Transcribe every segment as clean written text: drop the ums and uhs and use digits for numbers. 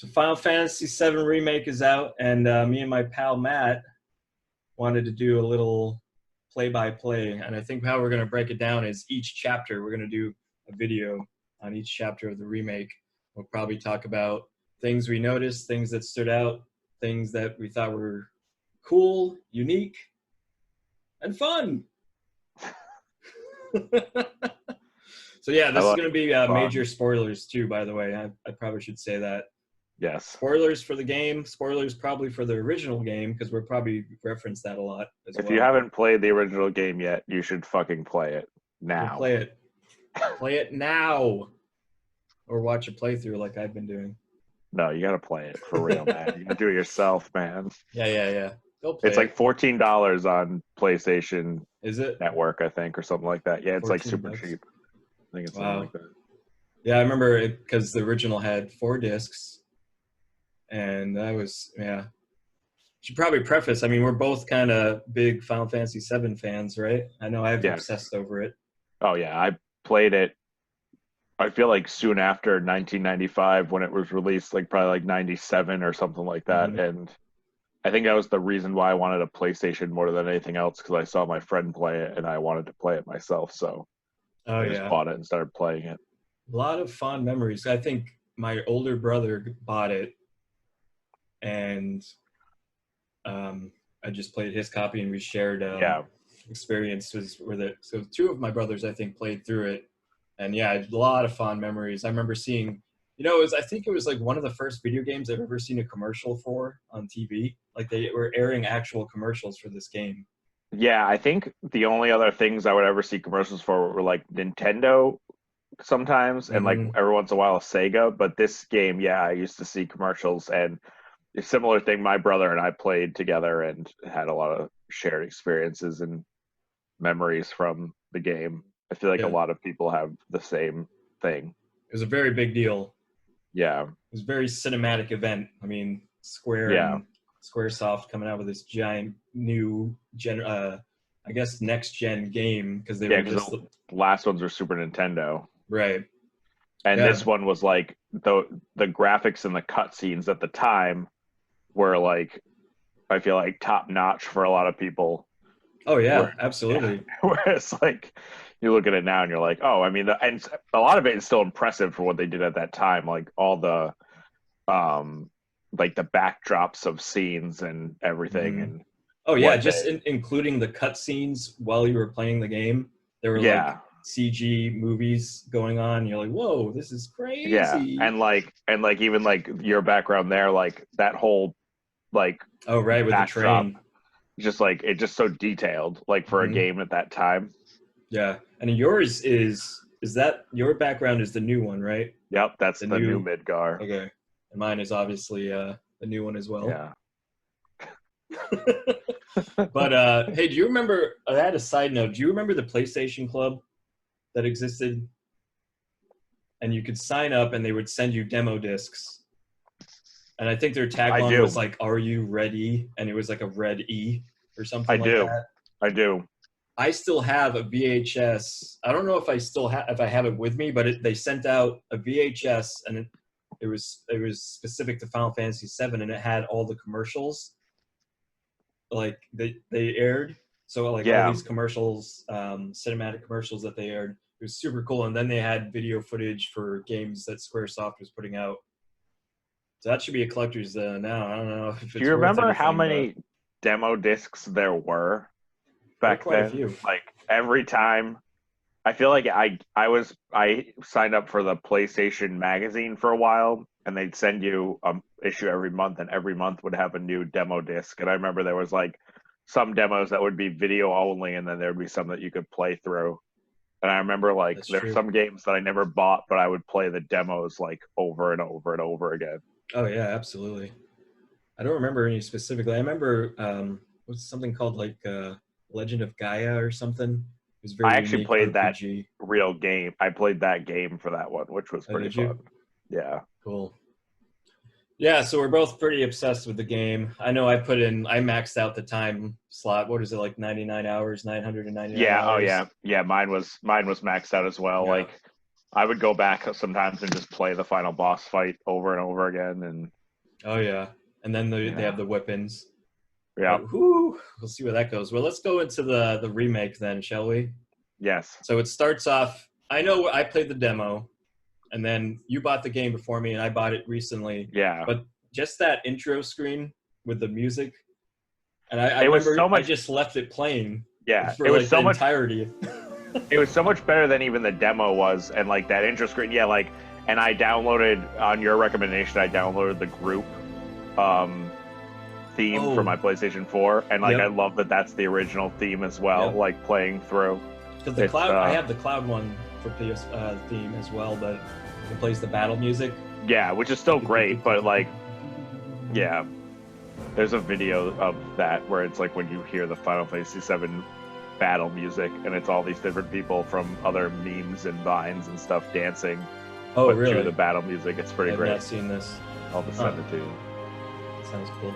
So Final Fantasy VII Remake is out, and me and my pal Matt wanted to do a little play-by-play. And I think how we're going to break it down is each chapter, we're going to do a video on each chapter of the remake. We'll probably talk about things we noticed, things that stood out, things that we thought were cool, unique, and fun. So yeah, this is going to be major spoilers too, by the way. I probably should say that. Yes. Spoilers for the game. Spoilers probably for the original game, because we'll probably reference that a lot as well. If you haven't played the original game yet, you should fucking play it now. We'll play it. Play it now. Or watch a playthrough like I've been doing. No, you got to play it for real, man. You got to do it yourself, man. Yeah. Go play it's like $14 on PlayStation Is it? Network, I think, or something like that. Yeah, it's like super $14. cheap. I think it's Wow. something like that. Yeah, I remember it because the original had 4 discs. And that was, yeah. Should probably preface, I mean, we're both kind of big Final Fantasy VII fans, right? I know I've obsessed over it. Oh, yeah. I played it, I feel like soon after 1995 when it was released, like probably like 97 or something like that. Mm-hmm. And I think that was the reason why I wanted a PlayStation more than anything else, because I saw my friend play it and I wanted to play it myself. So I just bought it and started playing it. A lot of fond memories. I think my older brother bought it, and I just played his copy, and we shared experiences with it. So 2 of my brothers, I think, played through it. And yeah, a lot of fond memories. I remember seeing, I think it was like one of the first video games I've ever seen a commercial for on TV. Like they were airing actual commercials for this game. Yeah, I think the only other things I would ever see commercials for were like Nintendo sometimes, and like every once in a while Sega. But this game, yeah, I used to see commercials, and a similar thing. My brother and I played together and had a lot of shared experiences and memories from the game. I feel like a lot of people have the same thing. It was a very big deal. Yeah. It was a very cinematic event. I mean, Square and Squaresoft coming out with this giant new next gen game, because they were just the last ones were Super Nintendo. Right. And this one was like the graphics and the cutscenes at the time were like, I feel like top notch for a lot of people. Oh yeah, absolutely. Whereas like you look at it now and you're like, oh, I mean, and a lot of it is still impressive for what they did at that time. Like all the, like the backdrops of scenes and everything. And including the cutscenes while you were playing the game. There were like CG movies going on. You're like, whoa, this is crazy. Yeah, and like even like your background there, like that whole like with the train. Just like it's just so detailed, like for a game at that time. Yeah, and yours is that your background is the new one, right? Yep, that's the new Midgard. Okay, and mine is obviously the new one as well. Yeah. But hey, do you remember? I had a side note. Do you remember the PlayStation Club that existed? And you could sign up, and they would send you demo discs. And I think their tagline was like, "Are you ready?" And it was like a red E or something like that. I do. I still have a VHS. I don't know if I still if I have it with me, but they sent out a VHS, and it was specific to Final Fantasy VII, and it had all the commercials. Like they aired. So like all these commercials, cinematic commercials that they aired. It was super cool. And then they had video footage for games that Squaresoft was putting out. So that should be a collector's now. I don't know if it's Do you remember how many demo discs there were back then? A few. Like every time, I feel like I signed up for the PlayStation magazine for a while, and they'd send you an issue every month, and every month would have a new demo disc. And I remember there was like some demos that would be video only, and then there'd be some that you could play through. And I remember like there's some games that I never bought, but I would play the demos like over and over and over again. Oh yeah, absolutely. I don't remember any specifically. I remember what's something called like Legend of Gaia or something. It was very. I actually played RPG. that real game. I played that game for that one, which was pretty fun. Yeah. Cool. Yeah, so we're both pretty obsessed with the game. I know I maxed out the time slot. What is it, like 99 hours, 999 Yeah, hours? oh yeah. Yeah, mine was maxed out as well. Yeah. Like I would go back sometimes and just play the final boss fight over and over again, and Oh yeah, and then they have the weapons. yeah, We'll see where that goes. Well, let's go into the remake then, shall we? yes, So it starts off. I know I played the demo, and then you bought the game before me, and I bought it recently. yeah. But just that intro screen with the music, and I It was remember so much. I just left it playing. Yeah, For it was like so the much. entirety. It was so much better than even the demo was, and like that intro screen. Yeah, like, and I downloaded on your recommendation. I downloaded the group theme for my PlayStation 4, and like I love that that's the original theme as well. Like playing through. Because the cloud, I have the cloud one for PS theme as well, but it plays the battle music. Yeah, which is still great, but like, yeah, there's a video of that where it's like when you hear the Final Fantasy VII battle music, and it's all these different people from other memes and vines and stuff dancing. Oh, but really? through the battle music, it's pretty great. I've not seen this. I'll just send it to you. Sounds cool.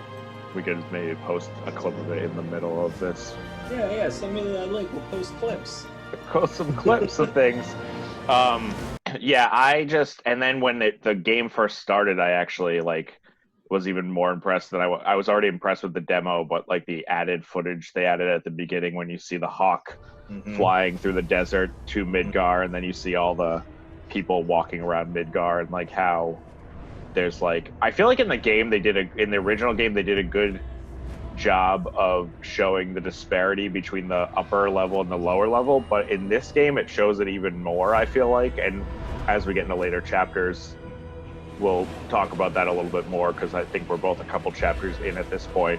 We could maybe post a clip of it in the middle of this. Yeah, send me that link. We'll post clips. Post some clips of things. Yeah, and then when the game first started, I actually like was even more impressed than I was already impressed with the demo, but like the added footage they added at the beginning when you see the hawk flying through the desert to Midgard, and then you see all the people walking around Midgard, and like how there's like, I feel like in the original game they did a good job of showing the disparity between the upper level and the lower level, but in this game it shows it even more, I feel like, and as we get into later chapters we'll talk about that a little bit more, because I think we're both a couple chapters in at this point.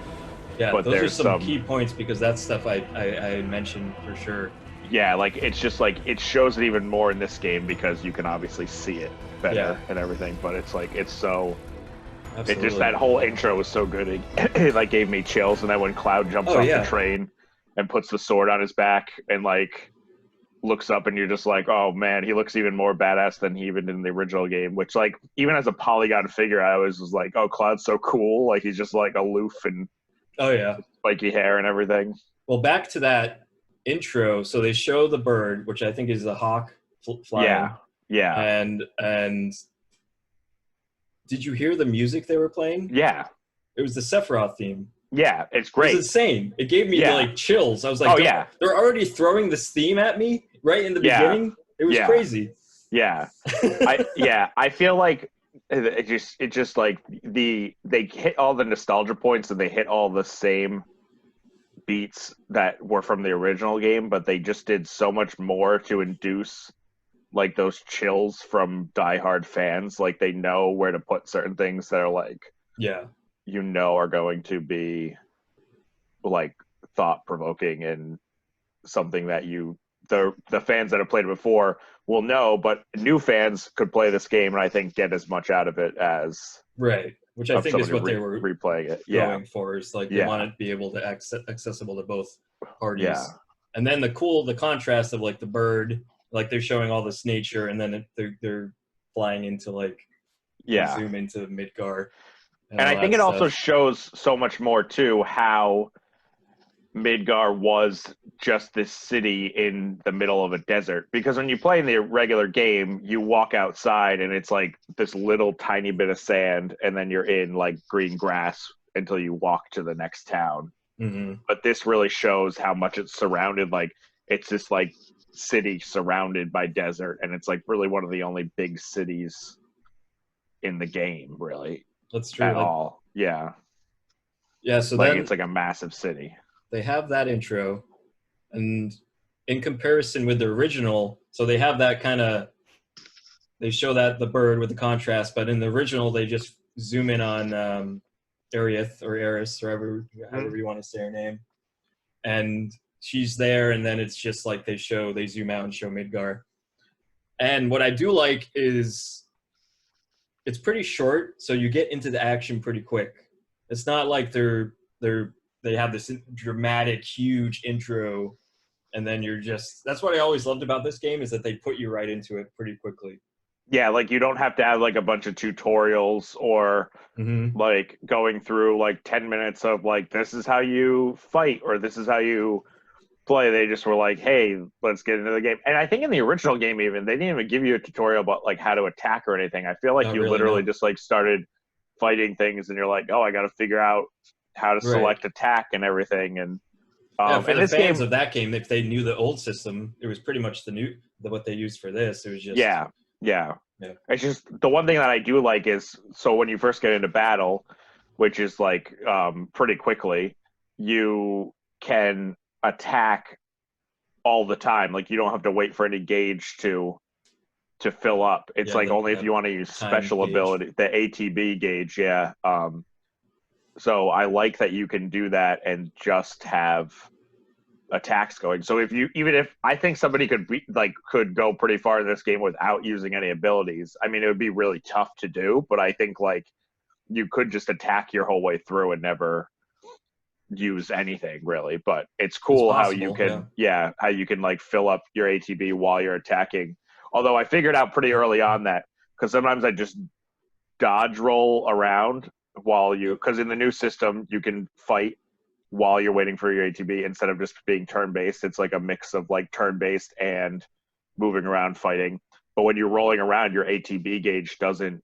Yeah, but those are some key points, because that's stuff I mentioned for sure. Yeah, like it's just like it shows it even more in this game because you can obviously see it better and everything, but it's like it's so Absolutely. It just, that whole intro was so good, it like gave me chills. And then when Cloud jumps off the train and puts the sword on his back and like looks up, and you're just like, oh man, he looks even more badass than he even in the original game, which like even as a polygon figure I always was like, oh, Cloud's so cool, like he's just like aloof and spiky hair and everything. Well, back to that intro, so they show the bird, which I think is the hawk flying. And did you hear the music they were playing? Yeah, it was the Sephiroth theme. Yeah, it's great. It was insane. It gave me like chills. I was like, they're already throwing this theme at me right in the beginning. It was crazy. Yeah. I feel like it just like they hit all the nostalgia points, and they hit all the same beats that were from the original game, but they just did so much more to induce like those chills from diehard fans. Like they know where to put certain things that are like, are going to be like thought-provoking and something that the fans that have played it before will know, but new fans could play this game and I think get as much out of it as which I think is what they were replaying it going for, is like they want it to be able to accessible to both parties. And then the contrast of like the bird, like they're showing all this nature, and then they're flying into like zoom into Midgard. And I think it also shows so much more too how Midgard was just this city in the middle of a desert. Because when you play in the regular game, you walk outside and it's like this little tiny bit of sand, and then you're in like green grass until you walk to the next town. But this really shows how much it's surrounded. Like it's this like city surrounded by desert, and it's like really one of the only big cities in the game, really. That's true. At all. Yeah. So like then it's like a massive city. They have that intro, and in comparison with the original, so they have that kind of, they show that the bird with the contrast, but in the original they just zoom in on Arieth or Eris, or however you want to say her name, and she's there, and then it's just like they zoom out and show Midgard. And what I do like is it's pretty short, so you get into the action pretty quick. It's not like they have this dramatic, huge intro, and then that's what I always loved about this game, is that they put you right into it pretty quickly. Yeah, like you don't have to have like a bunch of tutorials or like going through like 10 minutes of like, this is how you fight, or this is how you play, they just were like, hey, let's get into the game. And I think in the original game even, they didn't even give you a tutorial about like how to attack or anything. I feel like Not you really, literally no. just like started fighting things and you're like, oh, I got to figure out how to Right. select attack and everything. And Yeah, for and the this fans game, of that game, if they knew the old system, it was pretty much what they used for this. It was just yeah. yeah. It's just the one thing that I do like is, so when you first get into battle, which is like pretty quickly, you can attack all the time. Like you don't have to wait for any gauge to fill up. It's Yeah, like only if you want to use time special gauge. ability, the ATB gauge. Yeah. So I like that you can do that and just have attacks going. So even if I think somebody could go pretty far in this game without using any abilities. I mean, it would be really tough to do, but I think like you could just attack your whole way through and never use anything really. But it's cool It's how you possible, can how you can like fill up your ATB while you're attacking. Although I figured out pretty early on that, because sometimes I just dodge roll around because in the new system you can fight while you're waiting for your ATB instead of just being turn-based. It's like a mix of like turn-based and moving around fighting. But when you're rolling around, your ATB gauge doesn't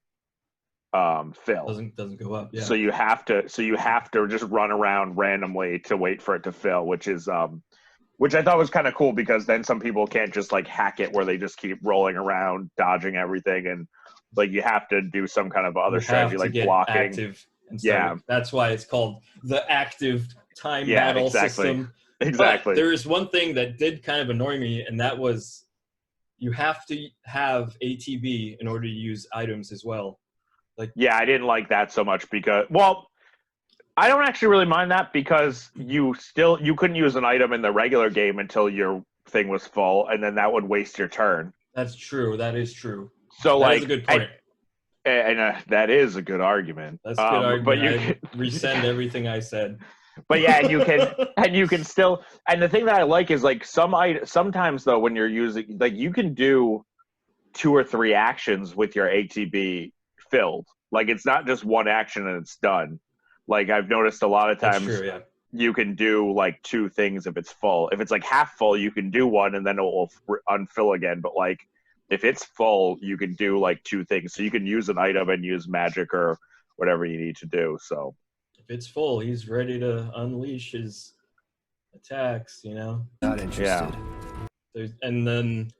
fill. Doesn't go up. Yeah. So you have to just run around randomly to wait for it to fill, which I thought was kind of cool, because then some people can't just like hack it where they just keep rolling around, dodging everything, and like you have to do some kind of other strategy like blocking. Active that's why it's called the active time battle exactly. system. Exactly. But there is one thing that did kind of annoy me, and that was you have to have ATB in order to use items as well. Like, yeah, I didn't like that so much because, well, I don't actually really mind that, because you couldn't use an item in the regular game until your thing was full, and then that would waste your turn. That's true. That is true. So that is a good point. And that is a good argument. That's a good argument. But you can rescind everything I said. But yeah, and you can still. And the thing that I like is like sometimes though, when you're using, like, you can do 2 or 3 actions with your ATB filled. Like it's not just one action and it's done. Like I've noticed a lot of times. That's true, yeah. You can do like 2 things if it's full. If it's like half full, you can do one and then it will unfill again. But like if it's full, you can do like 2 things. So you can use an item and use magic or whatever you need to do. So if it's full, he's ready to unleash his attacks, you know? Not interested. Yeah. And then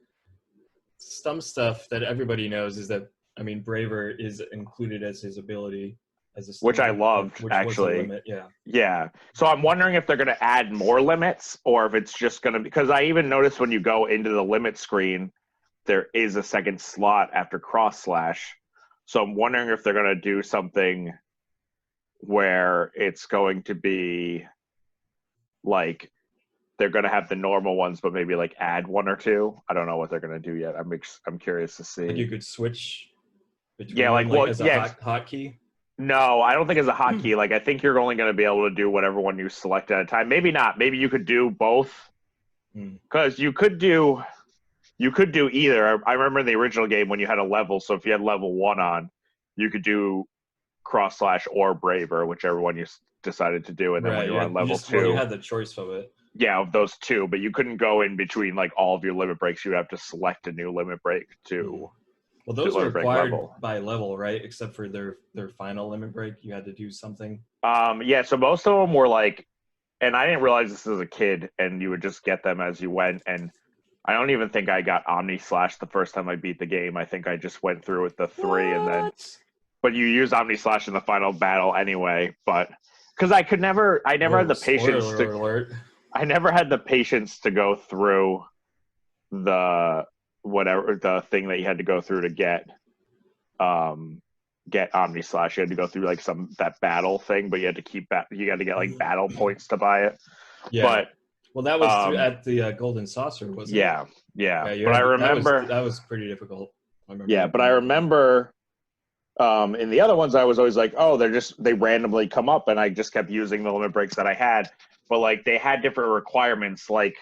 some stuff that everybody knows is that, I mean, Braver is included as his ability. Which I loved, actually. Limit, yeah. Yeah. So I'm wondering if they're going to add more limits, or if it's just going to, because I even noticed when you go into the limit screen, there is a second slot after cross slash. So I'm wondering if they're going to do something where it's going to be like they're going to have the normal ones, but maybe like add 1 or 2. I don't know what they're going to do yet. I'm curious to see. Like you could switch between as a hotkey. No, I don't think it's a hotkey. Like I think you're only going to be able to do whatever one you select at a time. Maybe not. Maybe you could do both, because you could do either. I remember in the original game when you had a level. So if you had level 1 on, you could do cross slash or braver, whichever one you decided to do. And then when you were on level 2, you had the choice of it. Yeah, of those 2, but you couldn't go in between like all of your limit breaks. You would have to select a new limit break to. Well, those were required by level, right? Except for their final limit break, you had to do something. Yeah. So most of them were like, and I didn't realize this as a kid, and you would just get them as you went. And I don't even think I got Omni Slash the first time I beat the game. I think I just went through with the 3 and then. But you use Omni Slash in the final battle anyway. But because I never had the patience I never had the patience to go through the thing that you had to go through to get Omni Slash. You had to go through like that battle thing, but you had to you had to get like battle points to buy it. Yeah. But that was at the Golden Saucer, wasn't it? Yeah. But I remember that was pretty difficult. But I remember in the other ones I was always like, oh, they randomly come up, and I just kept using the limit breaks that I had. But like they had different requirements, like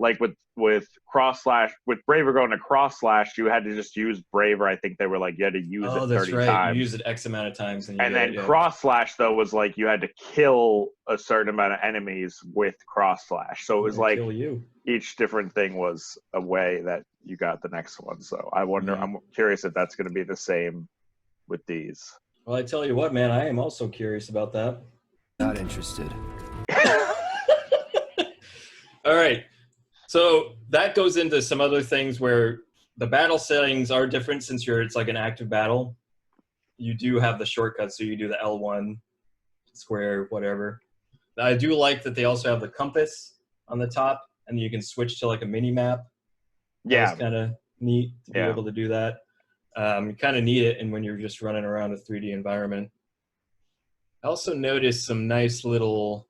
like with cross slash, with Braver going to cross slash, you had to just use Braver. I think they were like you had to use it 30 times. You use it X amount of times, and then cross slash though was like you had to kill a certain amount of enemies with cross slash. So it was like each different thing was a way that you got the next one. So I wonder, I'm curious if that's going to be the same with these. Well, I tell you what, man, I am also curious about that. Not interested. All right. So that goes into some other things where the battle settings are different since it's like an active battle. You do have the shortcuts, so you do the L1, square, whatever. I do like that they also have the compass on the top, and you can switch to like a mini map. Yeah. It's kind of neat to be able to do that. You kind of need it, and when you're just running around a 3D environment. I also noticed some nice little...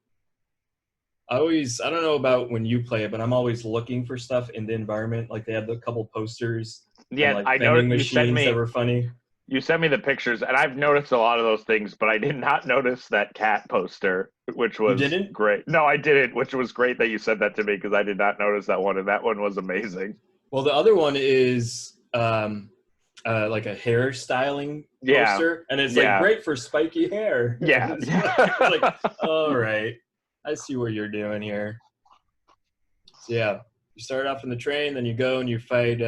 I don't know about when you play it, but I'm always looking for stuff in the environment. Like they had a couple posters. Yeah, and, like, I noticed you sent me that were funny. You sent me the pictures, and I've noticed a lot of those things, but I did not notice that cat poster, which was great. No, I didn't, which was great that you said that to me because I did not notice that one, and that one was amazing. Well, the other one is like a hair styling poster, and it's like great for spiky hair. Yeah. It's like, all right. I see what you're doing here. So yeah, you start off in the train, then you go and you fight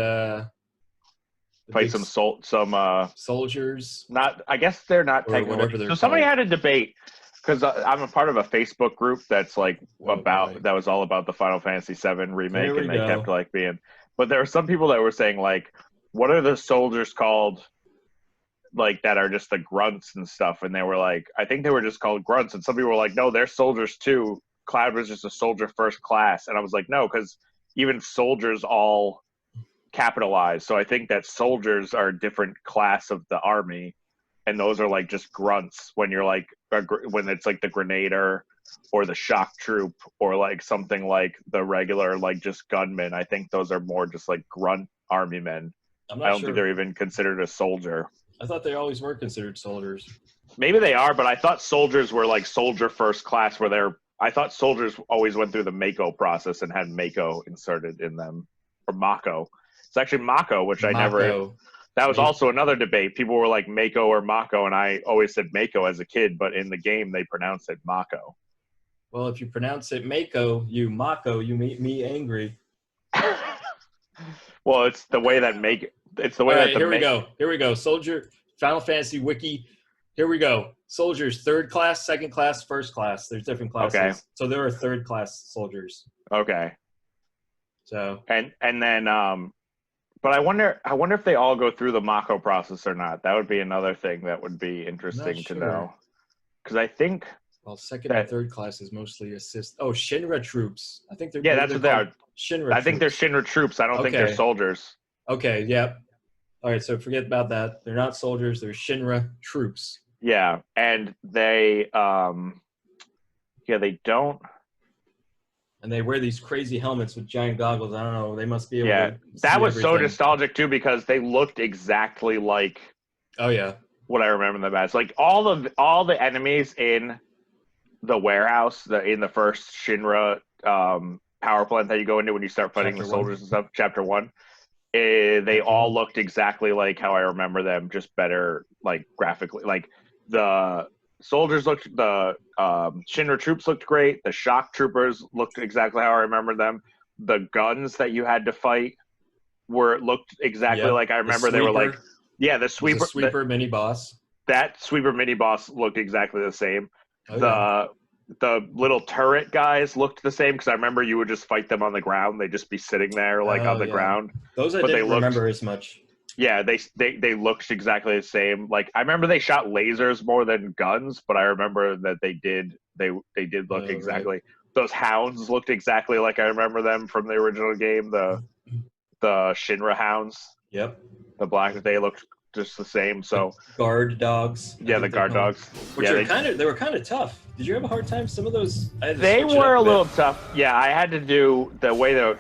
some soldiers. I guess they're not technically. So somebody had a debate because I'm a part of a Facebook group that's like that was all about the Final Fantasy VII remake, and they kept like being. But there were some people that were saying like, what are the soldiers called? Like that are just the grunts and stuff, and they were like, I think they were just called grunts, and some people were like, no, they're soldiers too. Cloud was just a soldier first class, and I was like, no, because even soldiers all capitalized, so I think that soldiers are a different class of the army, and those are like just grunts when you're like when it's like the grenadier or the shock troop or like something like the regular like just gunmen. I think those are more just like grunt army men. I don't think they're even considered a soldier. I thought they always were considered soldiers. Maybe they are, but I thought soldiers were like soldier first class where I thought soldiers always went through the Mako process and had Mako inserted in them. Or Mako. It's actually Mako, which I never... That was also another debate. People were like Mako or Mako, and I always said Mako as a kid, but in the game they pronounced it Mako. Well, if you pronounce it Mako, you make me angry. Well, it's the way that It's the way that here we go. Soldier, Final Fantasy Wiki. Here we go. Soldiers, third class, second class, first class. There's different classes. Okay. So there are third class soldiers. Okay. So and then but I wonder if they all go through the Mako process or not. That would be another thing that would be interesting to know. Because I think second and third class is mostly assist. Oh, Shinra troops. I think they're that's what they are. Shinra. I think they're Shinra troops. I don't think they're soldiers. Okay, yeah. All right, so forget about that. They're not soldiers. They're Shinra troops. Yeah, and they they don't. And they wear these crazy helmets with giant goggles. I don't know. They must be able to that was everything. So nostalgic, too, because they looked exactly like what I remember them as. Like, all the enemies in the warehouse, in the first Shinra power plant that you go into when you start fighting the soldiers and stuff, Chapter 1, they all looked exactly like how I remember them, just better, like, graphically. Like, the Shinra troops looked great. The shock troopers looked exactly how I remember them. The guns that you had to fight looked exactly like I remember. They were like, the sweeper mini boss. That sweeper mini boss looked exactly the same. The little turret guys looked the same because I remember you would just fight them on the ground. They'd just be sitting there on the ground. Those I didn't remember as much. Yeah, they looked exactly the same. Like, I remember they shot lasers more than guns, but I remember that they did look exactly. Right. Those hounds looked exactly like I remember them from the original game. The Shinra hounds. Yep. The black, they looked just the same. So the guard dogs. Yeah, the guard dogs. Which they were kind of tough. Did you have a hard time? Some of those. They were a little tough. Yeah, I had to do the way to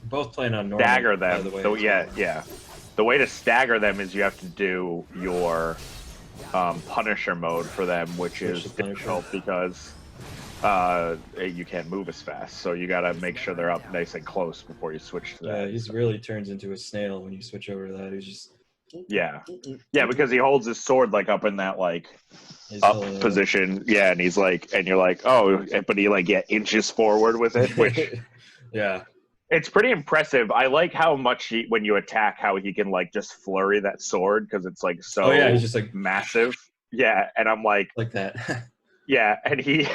both playing on normal, stagger them. By the way, The way to stagger them is you have to do your Punisher mode for them, which is difficult because you can't move as fast. So you gotta make sure they're up nice and close before you switch to that. Yeah, he's really turns into a snail when you switch over to that. He's just yeah, because he holds his sword like up in that like he's up position. Yeah, and he's like, and you're like, oh, but he like inches forward with it, which yeah, it's pretty impressive. I like how much when you attack, how he can like just flurry that sword because it's like so he's just like massive. Yeah, and I'm like that. yeah, and he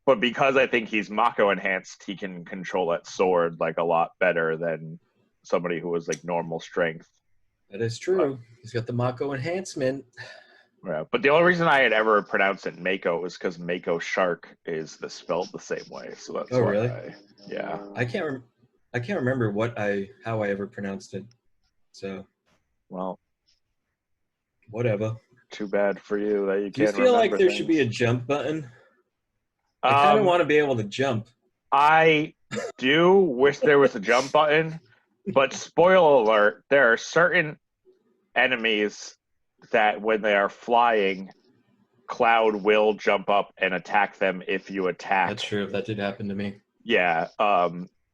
but because I think he's Mako enhanced, he can control that sword like a lot better than somebody who was like normal strength. That is true. He's got the Mako enhancement. Yeah, but the only reason I had ever pronounced it Mako was because Mako Shark is spelled the same way. So that's why. Really? Yeah. I can't remember how I ever pronounced it. So. Well. Whatever. Too bad for you that you can't. Do you feel like there should be a jump button? I kind of want to be able to jump. I do wish there was a jump button, but spoiler alert: there are certain enemies that when they are flying, Cloud will jump up and attack them if you attack. That's true. That did happen to me. Yeah,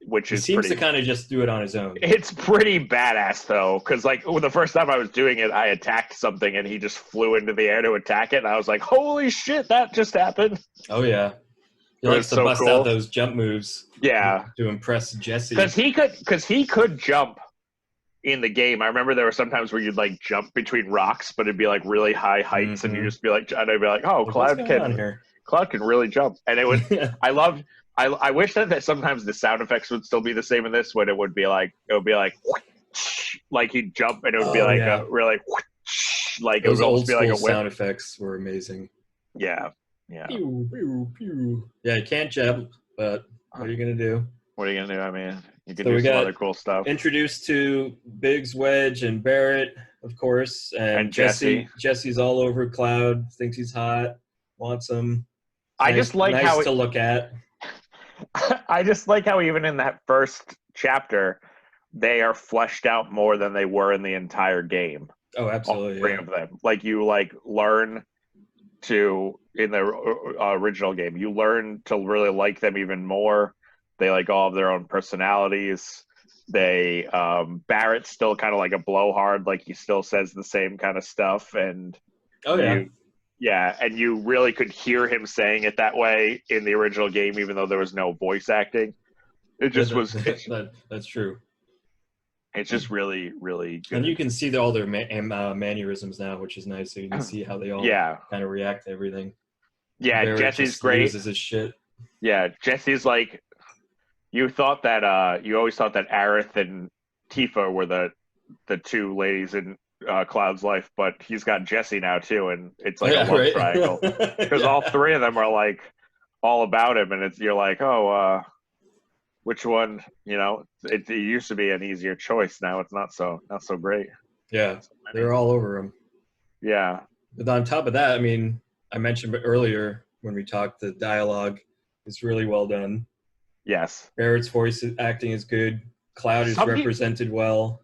which he seems to kind of just do it on his own. It's pretty badass though, because like the first time I was doing it, I attacked something and he just flew into the air to attack it, and I was like, "Holy shit, that just happened!" Oh yeah, he likes to bust out those jump moves. Yeah, to impress Jesse. Because he could jump in the game. I remember there were some times where you'd like jump between rocks, but it'd be like really high heights, and you just be like, and I'd be like, "Oh, Cloud can really jump," and it would. I wish that sometimes the sound effects would still be the same in this, when it would be like he'd jump and it would be like a really like those it would old be like a whip. Sound effects were amazing. Yeah. Pew, pew, pew. Yeah, you can't jump, but what are you gonna do? What are you gonna do? I mean, you can do some other cool stuff. Introduced to Biggs, Wedge, and Barrett, of course, and Jesse. Jesse's all over Cloud, thinks he's hot, wants him. I just like how to look at. I just like how even in that first chapter, they are fleshed out more than they were in the entire game. Oh, absolutely. All three of them. Like you learn to, in the original game, you learn to really like them even more. They all have their own personalities. They Barrett's still kind of like a blowhard, like he still says the same kind of stuff, and yeah, and you really could hear him saying it that way in the original game, even though there was no voice acting. It just that's true. It's just really, really good. And you can see all their mannerisms now, which is nice. So you can see how they all kind of react to everything. Yeah, Barrett Jesse's great. Uses his shit. Yeah, Jesse's like, you thought that you always thought that Aerith and Tifa were the two ladies in Cloud's life, but he's got Jesse now too, and it's like a love triangle because all three of them are like all about him, and you're like, oh, which one? You know, it used to be an easier choice. Now it's not so great. Yeah, they're all over him. Yeah, but on top of that, I mean, I mentioned earlier when we talked, the dialogue is really well done. Yes, Barrett's voice acting is good. Cloud is represented well.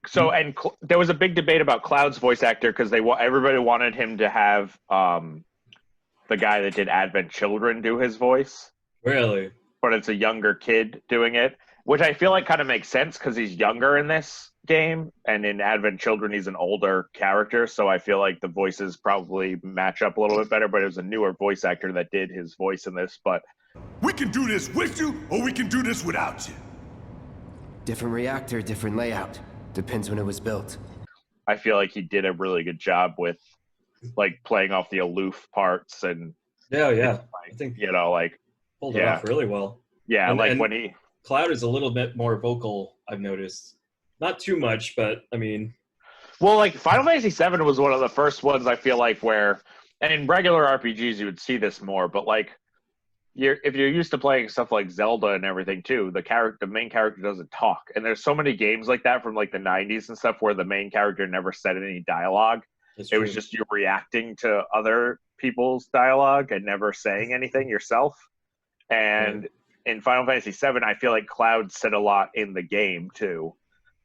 So, and there was a big debate about Cloud's voice actor because everybody wanted him to have the guy that did Advent Children do his voice. Really? But it's a younger kid doing it, which I feel like kind of makes sense because he's younger in this game, and in Advent Children he's an older character, so I feel like the voices probably match up a little bit better, but it was a newer voice actor that did his voice in this. But we can do this with you, or we can do this without you. Different reactor, different layout. Depends when it was built. I feel like he did a really good job with playing off the aloof parts, and I think pulled it off really well. Yeah, and when Cloud is a little bit more vocal, I've noticed. Not too much, but I mean, well, Final Fantasy VII was one of the first ones I feel like where, and in regular RPGs you would see this more, but if you're used to playing stuff like Zelda and everything too, the main character doesn't talk. And there's so many games like that from the 90s and stuff where the main character never said any dialogue. It was just you reacting to other people's dialogue and never saying anything yourself. And in Final Fantasy VII, I feel like Cloud said a lot in the game too.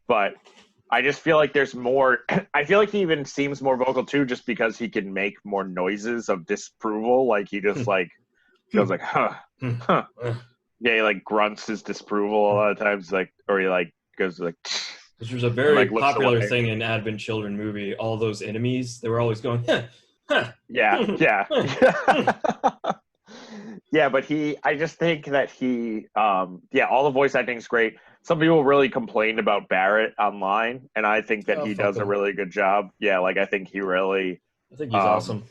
But I just feel like there's more. I feel like he even seems more vocal too, just because he can make more noises of disapproval. Like he just like goes like, huh, huh. Yeah, he like grunts his disapproval a lot of times, like, or he like goes like. Which was a very like, looks popular away. thing in Advent Children movie. All those enemies, they were always going, huh, huh. Yeah, yeah. Yeah, but I just think that yeah, all the voice acting is great. Some people really complained about Barrett online, and I think that he does a really good job. Yeah, like I think he really. I think he's awesome.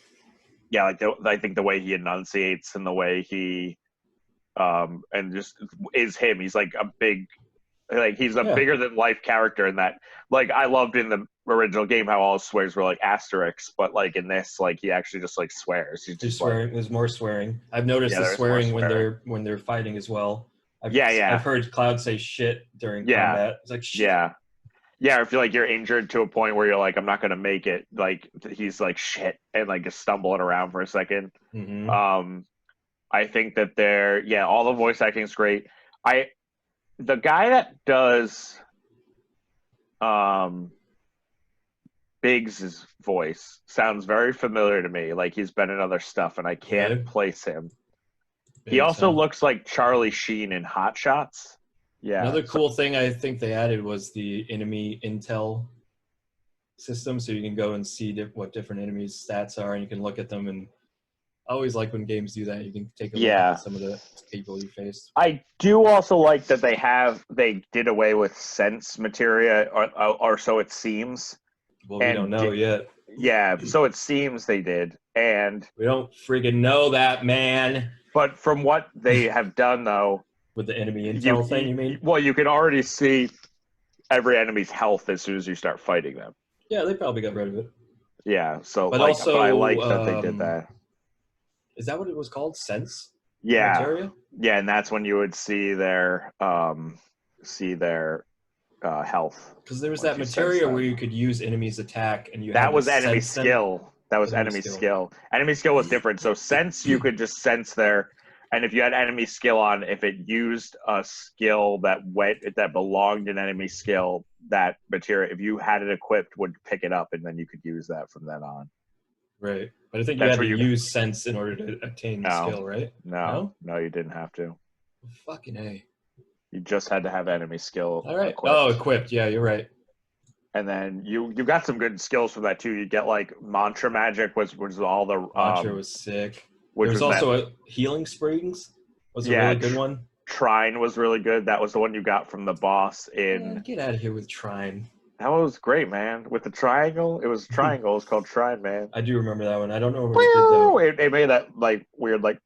Yeah, like I think the way he enunciates and the way he, and just is him. He's like a big, like he's a bigger than life character in that. Like I loved in the original game how all his swears were like asterisks, but like in this, like he actually just like swears. He's swearing. Like, there's more swearing. I've noticed the swearing when they're fighting as well. I've heard Cloud say shit during combat. It's like shit. Yeah, or if you're injured to a point where you're like, I'm not gonna make it, like he's like shit and like just stumbling around for a second. Mm-hmm. I think that all the voice acting is great. The guy that does Biggs' voice sounds very familiar to me. Like he's been in other stuff, and I can't place him. He also looks like Charlie Sheen in Hot Shots. Yeah. Another cool thing I think they added was the enemy intel system, so you can go and see what different enemies' stats are, and you can look at them. And I always like when games do that. You can take a look at some of the people you faced. I do also like that they did away with sense materia, or so it seems. Well, we don't know yet. Yeah, so it seems they did, and we don't friggin' know that, man. But from what they have done, though, with the enemy intel thing, you mean? Well, you can already see every enemy's health as soon as you start fighting them. Yeah, they probably got rid of it. Yeah, so but I like that they did that. Is that what it was called? Sense? Yeah. Materia? Yeah, and that's when you would see their health. Because there was that materia where you could use enemies' attack, and that was enemy skill. That was enemy skill. Enemy skill was different. So sense, you could just sense their, and if you had enemy skill on, if it used a skill that belonged in enemy skill, that materia, if you had it equipped, would pick it up, and then you could use that from then on. Right, but I think you had to use sense in order to obtain the skill, right? No, you didn't have to. Fucking A. You just had to have enemy skill. All right. Equipped. Oh, equipped. Yeah, you're right. And then you got some good skills from that too. You get like mantra magic, was all the mantra was sick. There was also a healing springs. Was a really good one. Trine was really good. That was the one you got from the boss in. Get out of here with Trine. That was great, man. With the triangle, it was a triangle. It's called Trine, man. I do remember that one. I don't know what it did though. It made that like weird like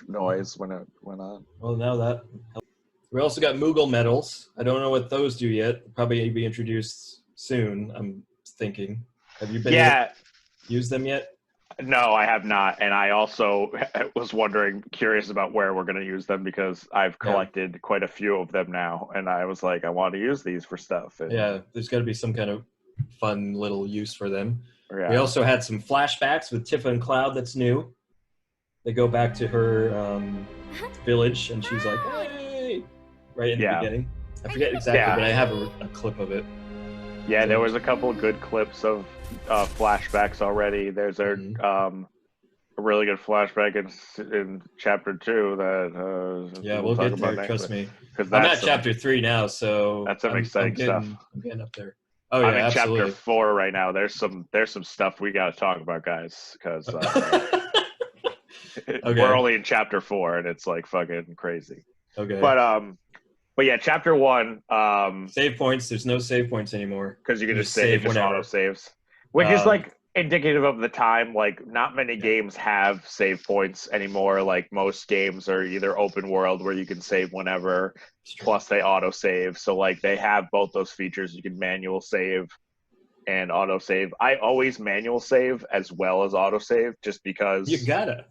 noise when it went on. Well, now that we also got Mughal Medals. I don't know what those do yet. Probably be introduced soon. I'm thinking. Have you been used them yet? No, I have not. And I also was curious about where we're going to use them because I've collected quite a few of them now. And I was like, I want to use these for stuff. And there's got to be some kind of fun little use for them. Yeah. We also had some flashbacks with Tifa and Cloud that's new. They go back to her village and she's like, hey, right in the beginning. I forget exactly, but I have a clip of it. Yeah, there was a couple of good clips of flashbacks already. There's a really good flashback in chapter 2 that we'll get there. Trust me. I'm at chapter 3 now, so that's some exciting stuff. I'm getting up there. Oh yeah, I'm in chapter 4 right now. There's some stuff we got to talk about, guys, because we're only in chapter 4 and it's like fucking crazy. Okay. But yeah, chapter 1. Save points. There's no save points anymore because you can just save auto saves, which is like indicative of the time. Like, not many games have save points anymore. Like, most games are either open world where you can save whenever, plus they auto save. So like they have both those features. You can manual save and auto save. I always manual save as well as auto save, just because you gotta.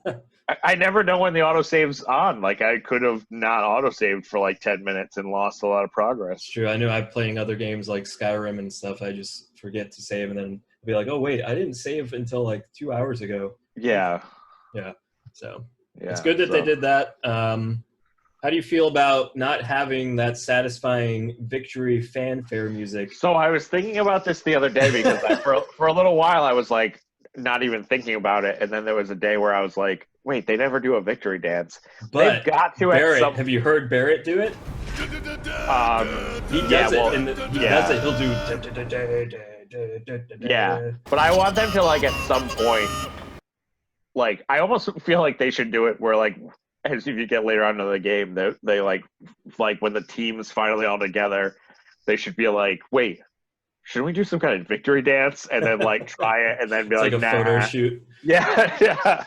I never know when the autosave's on. Like, I could have not autosaved for like 10 minutes and lost a lot of progress. It's true. I know I'm playing other games like Skyrim and stuff. I just forget to save and then be like, oh, wait, I didn't save until like 2 hours ago. Yeah. Yeah. So it's good that they did that. How do you feel about not having that satisfying victory fanfare music? So I was thinking about this the other day because for a little while I was like not even thinking about it, and then there was a day where I was like, wait, they never do a victory dance. But They've got to at Barrett, some. have you heard Barrett do it? He does does it. He'll do. Yeah, but I want them to like at some point. Like I almost feel like they should do it where like as if you get later on in the game, they like when the team is finally all together, they should be like, wait, should we do some kind of victory dance and then like try it and then be It's like a nah. photo shoot. Yeah, yeah.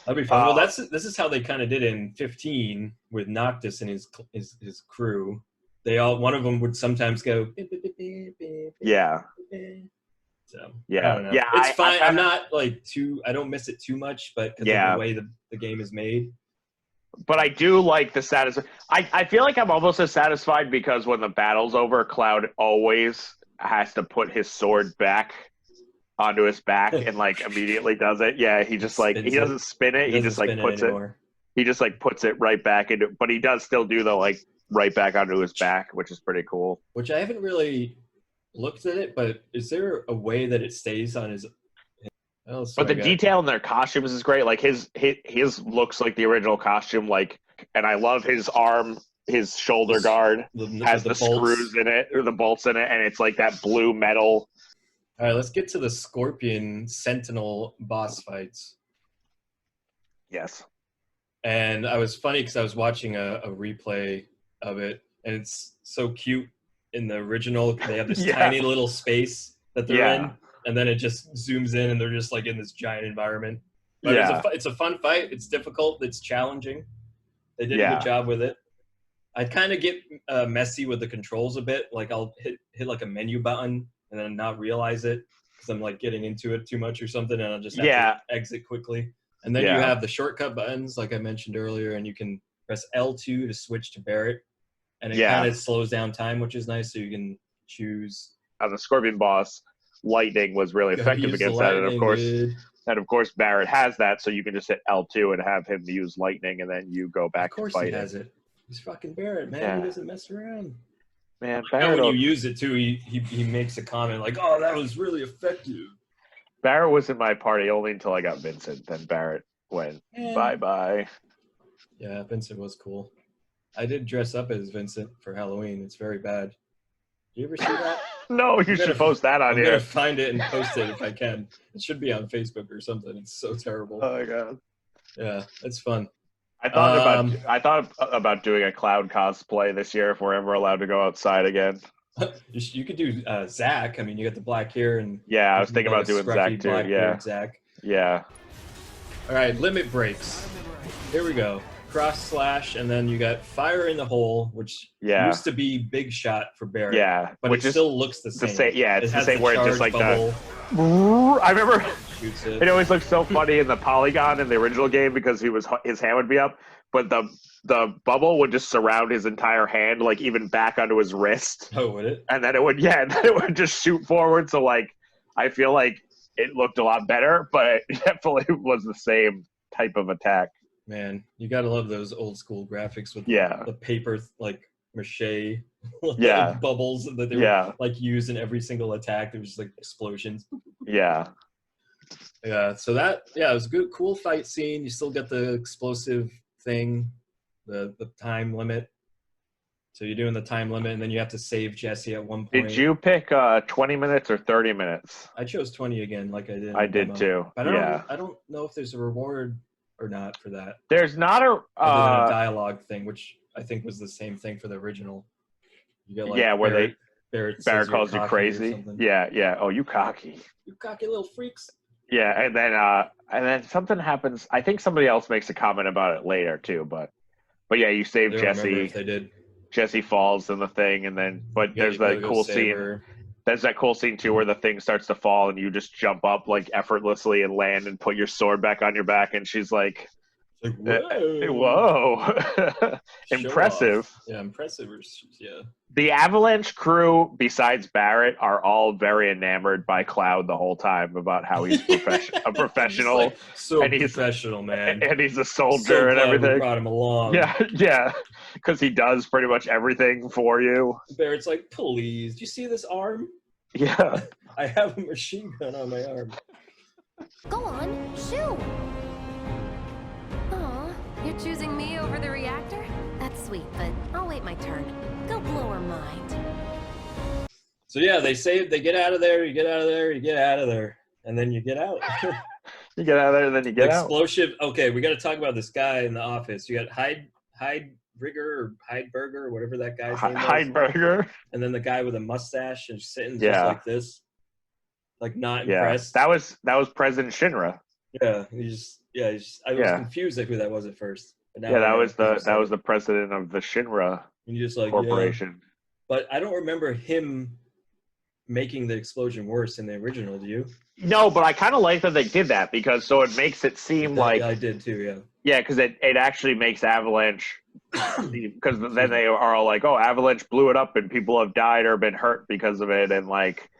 That'd be fun. Well, this is how they kind of did it in 15 with Noctis and his crew. They all one of them would sometimes go. Yeah. So Yeah. I don't know. Yeah. It's fine. I'm not like I don't miss it too much, but because Yeah. of the way the game is made. But I do like the I feel like I'm almost as satisfied because when the battle's over, Cloud always has to put his sword back onto his back and like immediately does it. Yeah, he just like he doesn't spin it. He just like puts it. He just like puts it right back into. But he does still do the like right back onto his back, which is pretty cool. Which I haven't really looked at it, but is there a way that it stays on his? Oh, but the detail in their costumes is great. Like his looks like the original costume. Like, and I love his arm. His shoulder guard has the screws in it, or the bolts in it, and it's like that blue metal. All right, let's get to the Scorpion Sentinel boss fights. Yes. And I was funny because I was watching a replay of it, and it's so cute in the original. They have this tiny little space that they're in, and then it just zooms in, and they're just like in this giant environment. But it's a fun fight. It's difficult. It's challenging. They did a good job with it. I kind of get messy with the controls a bit. Like I'll hit like a menu button and then not realize it because I'm like getting into it too much or something, and I'll just have to exit quickly. And then you have the shortcut buttons, like I mentioned earlier, and you can press L2 to switch to Barrett, and it kind of slows down time, which is nice. So you can choose. As a Scorpion boss, lightning was really effective against that, and of course Barrett has that, so you can just hit L2 and have him use lightning, and then you go back to fight. Of course he has it. He's fucking Barrett, man. He doesn't mess around. Man, Barrett, when you use it too, he makes a comment like, "Oh, that was really effective." Barrett was in my party only until I got Vincent. Then Barrett went bye. Yeah, Vincent was cool. I did dress up as Vincent for Halloween. It's very bad. Do you ever see that? No, you should post that on here. I'm gonna find it and post it if I can. It should be on Facebook or something. It's so terrible. Oh my god. Yeah, it's fun. I thought about doing a Cloud cosplay this year if we're ever allowed to go outside again. You could do Zach. I mean, you got the black hair and I was thinking about doing Zach too. Yeah, Zach. Yeah. All right, limit breaks. Here we go. Cross slash, and then you got fire in the hole, which used to be big shot for Barrett. Yeah, but it still looks the same. It's the same where it's just like bubble. I remember it always looked so funny in the polygon in the original game because his hand would be up, but the bubble would just surround his entire hand, like even back onto his wrist. Oh, would it? And then it would just shoot forward. So like, I feel like it looked a lot better, but it definitely was the same type of attack. Man, you gotta love those old school graphics with the paper like mache bubbles that they would like use in every single attack. There was just like explosions. Yeah. So that it was a good, cool fight scene. You still get the explosive thing, the time limit. So you're doing the time limit, and then you have to save Jesse at one point. Did you pick 20 minutes or 30 minutes? I chose 20 again, like I did. I did too. But I don't know if there's a reward or not for that. There's not a dialogue thing, which I think was the same thing for the original. You get like where Barrett calls you crazy. Yeah. Oh, you cocky. You cocky little freaks. Yeah, and then something happens. I think somebody else makes a comment about it later too, but yeah, you save Jesse. If they did. Jesse falls in the thing, and then there's that cool scene. There's that cool scene too where the thing starts to fall and you just jump up like effortlessly and land and put your sword back on your back, and she's like, It's like, Whoa. Show Impressive. off. Yeah, impressive. Yeah. The Avalanche crew, besides Barrett, are all very enamored by Cloud the whole time about how he's a professional. Like, so and he's professional, man. And he's a soldier So and glad we everything. brought him along. Yeah. Because he does pretty much everything for you. Barrett's like, please, do you see this arm? Yeah. I have a machine gun on my arm. Go on, shoot! Aw, you're choosing me over the reactor? That's sweet, but I'll wait my turn. Go blow her mind. So yeah, they get out of there, you get out of there, you get out of there, and then you get out. You get out of there and then you get out. Explosive. Okay, we got to talk about this guy in the office. You got Heidberger or whatever that guy's name is. Heidberger. And then the guy with a mustache and sitting just like this, like not impressed. That was President Shinra. Yeah, I was confused like who that was at first. But now that was the president of the Shinra corporation. Yeah. But I don't remember him making the explosion worse in the original. Do you? No, but I kind of like that they did that because it makes it seem like I did too. Yeah. Yeah, because it actually makes Avalanche because then they are all like, oh, Avalanche blew it up and people have died or been hurt because of it, and like,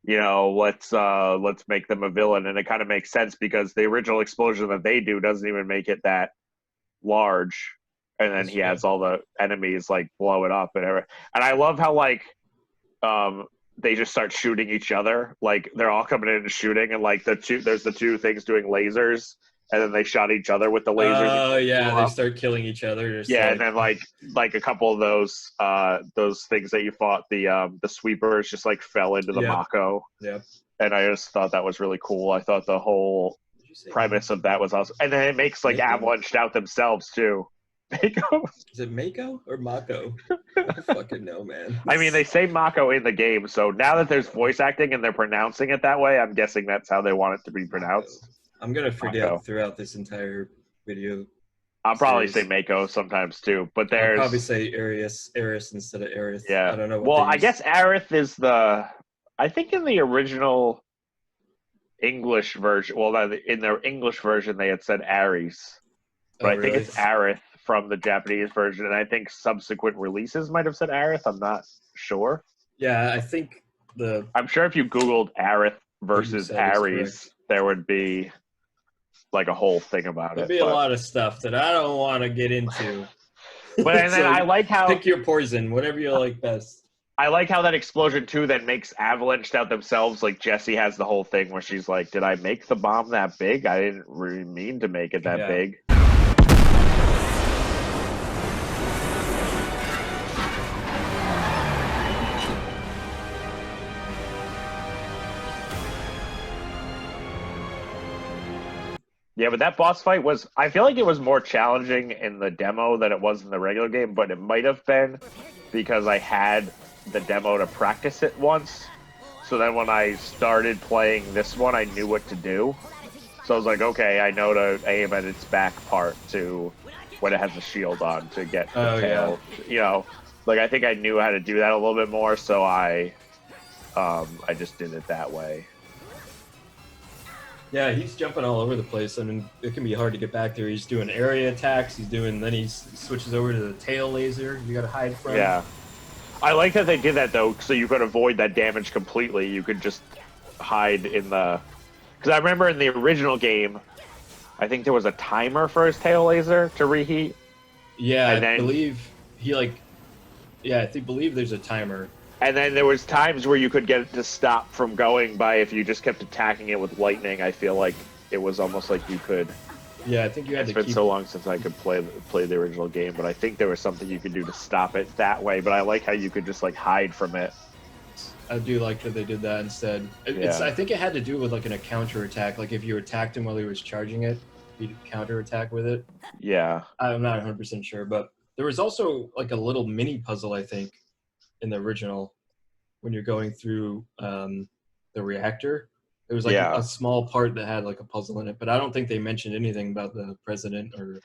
let's make them a villain, and it kind of makes sense because the original explosion that they do doesn't even make it that large, and then he has all the enemies like blow it up and everything. And I love how like they just start shooting each other, like they're all coming in and shooting, and like there's the two things doing lasers, and then they shot each other with the lasers. Oh yeah, they start killing each other. And then like a couple of those things that you fought, the sweepers just like fell into the Mako. Yeah. And I just thought that was really cool. I thought the whole premise of that was awesome. And then it makes like Avalanche out themselves too. Mako? Is it Mako or Mako? I don't fucking know, man. I mean, they say Mako in the game, so now that there's voice acting and they're pronouncing it that way, I'm guessing that's how they want it to be pronounced. I'm gonna forget throughout this entire video. I'll probably say Mako sometimes too, but I'll probably say Aerith instead of Aerith. Yeah. I don't know. Well, I guess Aerith is I think in the original English version, in their English version they had said Ares, but I think it's Aerith from the Japanese version, and I think subsequent releases might have said Aerith. I'm not sure. Yeah, I think I'm sure if you Googled Aerith versus Ares, there would be like a whole thing about There'd be a lot of stuff that I don't want to get into. But and then I like how pick your poison, whatever you like best. I like how that explosion too then makes Avalanche out themselves. Like Jessie has the whole thing where she's like, "Did I make the bomb that big? I didn't really mean to make it that big." Yeah, but that boss fight I feel like it was more challenging in the demo than it was in the regular game, but it might have been because I had the demo to practice it once. So then when I started playing this one, I knew what to do. So I was like, okay, I know to aim at its back part to when it has the shield on to get the tail. Yeah. Like I think I knew how to do that a little bit more, so I just did it that way. Yeah, he's jumping all over the place. I mean, it can be hard to get back there. He's doing area attacks. Then he switches over to the tail laser. You got to hide from. Yeah, I like that they did that though, so you could avoid that damage completely. You could just hide in the. Because I remember in the original game, I think there was a timer for his tail laser to reheat. Yeah, I believe believe there's a timer. And then there was times where you could get it to stop from going by if you just kept attacking it with lightning. I feel like it was almost like you could. Yeah, I think you had to. It's been so long since I could play the original game, but I think there was something you could do to stop it that way. But I like how you could just like hide from it. I do like that they did that instead. I think it had to do with like a counter attack. Like if you attacked him while he was charging it, he'd counter attack with it. Yeah. I'm not 100% sure, but there was also like a little mini puzzle, I think, in the original when you're going through the reactor. There was like a small part that had like a puzzle in it, but I don't think they mentioned anything about the president or.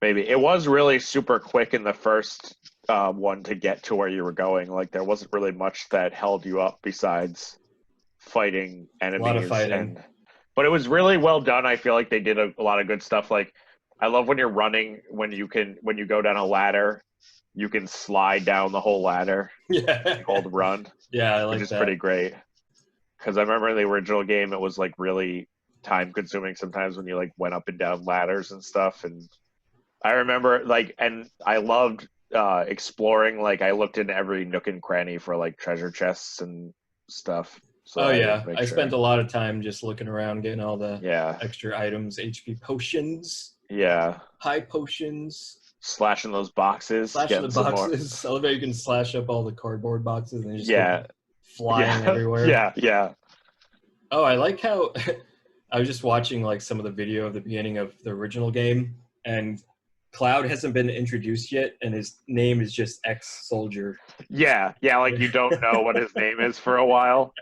Maybe it was really super quick in the first one to get to where you were going. Like there wasn't really much that held you up besides fighting enemies. A lot of fighting. But it was really well done. I feel like they did a lot of good stuff. Like I love when you're running, when you go down a ladder, you can slide down the whole ladder. Yeah. Called run. Yeah, I like which is that. pretty great. Because I remember in the original game, it was like really time consuming sometimes when you like went up and down ladders and stuff. And I remember like, and I loved exploring. Like I looked in every nook and cranny for like treasure chests and stuff. So Oh I yeah, would make I sure. spent a lot of time just looking around, getting all the Yeah, extra items, HP potions, yeah. high potions, Slashing those boxes, slashing the getting some more. boxes. I love how you can slash up all the cardboard boxes and they just Yeah, go flying yeah, everywhere. yeah. Oh, I like how I was just watching like some of the video of the beginning of the original game, and Cloud hasn't been introduced yet, and his name is just ex-soldier. Yeah. Like you don't know what his name is for a while.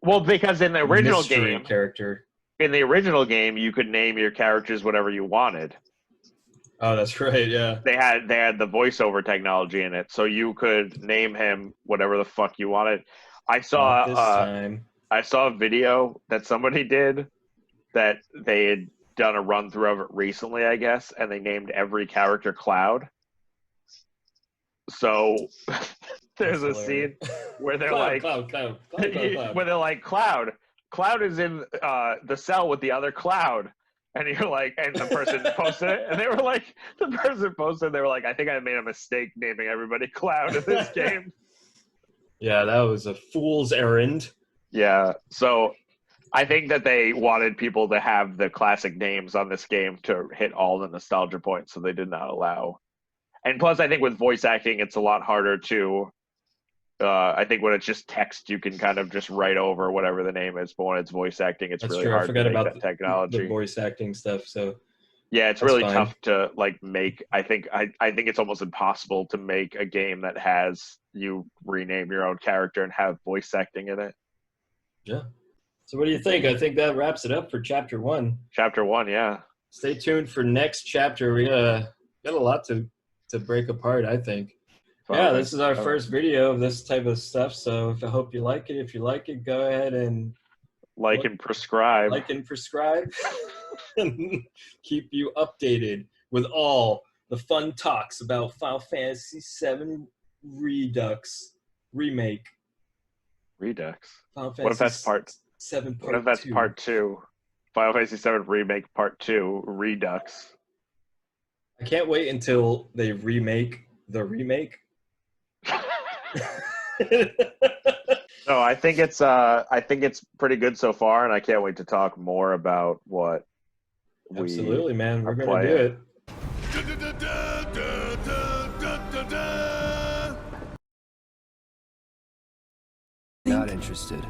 Well, because in the original Mystery game, character. you could name your characters whatever you wanted. Oh, that's right. Yeah. They had the voiceover technology in it, so you could name him whatever the fuck you wanted. I saw Not this time. I saw a video that somebody did that they had done a run through of it recently, I guess, and they named every character Cloud. So there's a scene where they're Cloud. where they're like, Cloud is in the cell with the other Cloud. And you're like, and the person posted it, and they were like, I think I made a mistake naming everybody Cloud in this game. Yeah, that was a fool's errand. Yeah, so I think that they wanted people to have the classic names on this game to hit all the nostalgia points, so they did not allow. And plus, I think with voice acting, it's a lot harder to. I think when it's just text, you can kind of just write over whatever the name is. But when it's voice acting, it's That's really true. hard I forgot to make about that technology. the voice acting stuff. So yeah, it's that's really fine. tough to like make. I think it's almost impossible to make a game that has you rename your own character and have voice acting in it. Yeah. So what do you think? I think that wraps it up for Chapter 1. Chapter 1, yeah. Stay tuned for next chapter. We got a lot to break apart, I think. Yeah, this is our first video of this type of stuff, so I hope you like it. If you like it, go ahead and like and prescribe. And keep you updated with all the fun talks about Final Fantasy VII Remake. Redux. Final Fantasy What if that's part 7 part What if that's 2. part 2? Final Fantasy VII Remake Part 2, Redux. I can't wait until they remake the remake. No, I think it's pretty good so far, and I can't wait to talk more about what Absolutely, man. We're are gonna do it. Not interested.